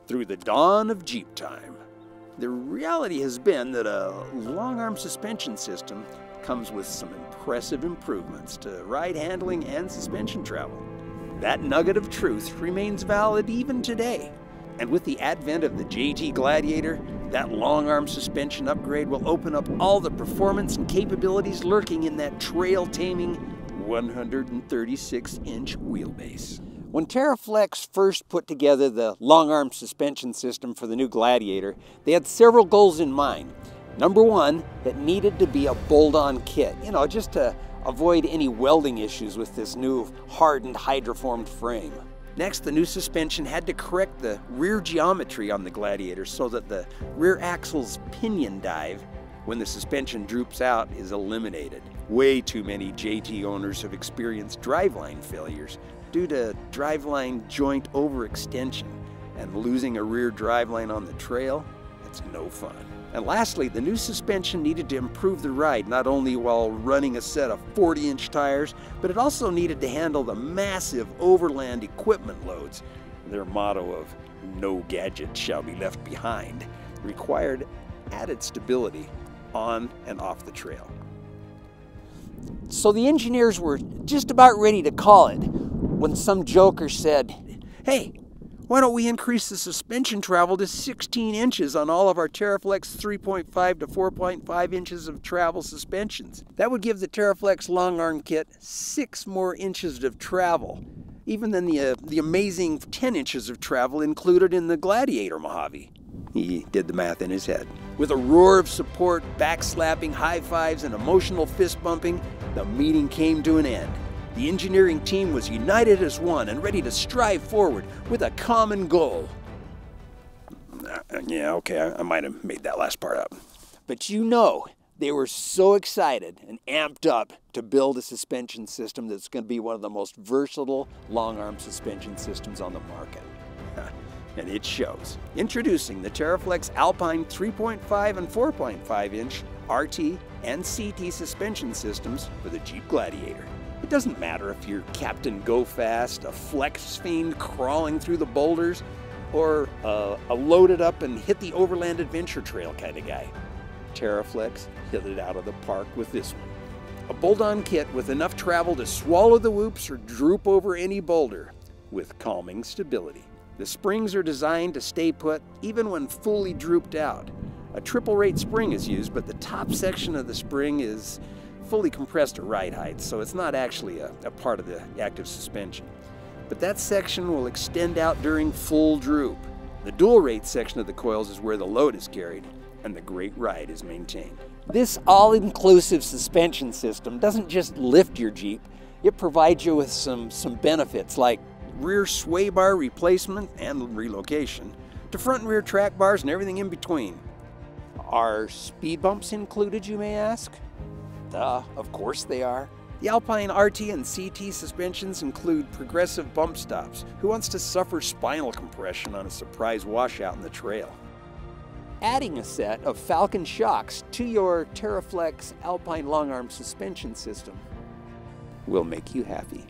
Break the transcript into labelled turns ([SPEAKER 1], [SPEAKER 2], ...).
[SPEAKER 1] Through the dawn of Jeep time, the reality has been that a long-arm suspension system comes with some impressive improvements to ride handling and suspension travel. That nugget of truth remains valid even today. And with the advent of the JT Gladiator, that long-arm suspension upgrade will open up all the performance and capabilities lurking in that trail-taming 136-inch wheelbase. When TeraFlex first put together the long-arm suspension system for the new Gladiator, they had several goals in mind. Number one, it needed to be a bolt-on kit, just to avoid any welding issues with this new hardened hydroformed frame. Next, the new suspension had to correct the rear geometry on the Gladiator so that the rear axle's pinion dive, when the suspension droops out, is eliminated. Way too many JT owners have experienced driveline failures due to driveline joint overextension, and losing a rear driveline on the trail, that's no fun. And lastly, the new suspension needed to improve the ride, not only while running a set of 40-inch tires, but it also needed to handle the massive overland equipment loads. Their motto of "no gadget shall be left behind" required added stability on and off the trail. So the engineers were just about ready to call it when some joker said, "Hey, why don't we increase the suspension travel to 16 inches on all of our TeraFlex 3.5 to 4.5 inches of travel suspensions? That would give the TeraFlex long arm kit 6 more inches of travel, even than the amazing 10 inches of travel included in the Gladiator Mojave." He did the math in his head. With a roar of support, backslapping, high fives, and emotional fist bumping, the meeting came to an end. The engineering team was united as one and ready to strive forward with a common goal. Yeah, okay, I might have made that last part up. But they were so excited and amped up to build a suspension system that's going to be one of the most versatile long-arm suspension systems on the market. And it shows. Introducing the TeraFlex Alpine 3.5 and 4.5 inch RT and CT suspension systems for the Jeep Gladiator. It doesn't matter if you're Captain Go Fast, a flex fiend crawling through the boulders, or a loaded up and hit the overland adventure trail kind of guy. TeraFlex hit it out of the park with this one. A bolt-on kit with enough travel to swallow the whoops or droop over any boulder with calming stability. The springs are designed to stay put even when fully drooped out. A triple rate spring is used, but the top section of the spring is fully compressed to ride height, so it's not actually a part of the active suspension. But that section will extend out during full droop. The dual rate section of the coils is where the load is carried, and the great ride is maintained. This all-inclusive suspension system doesn't just lift your Jeep, it provides you with some benefits like rear sway bar replacement and relocation, to front and rear track bars and everything in between. Are speed bumps included, you may ask? Duh, of course they are. The Alpine RT and CT suspensions include progressive bump stops. Who wants to suffer spinal compression on a surprise washout in the trail? Adding a set of Falcon shocks to your TeraFlex Alpine long arm suspension system will make you happy.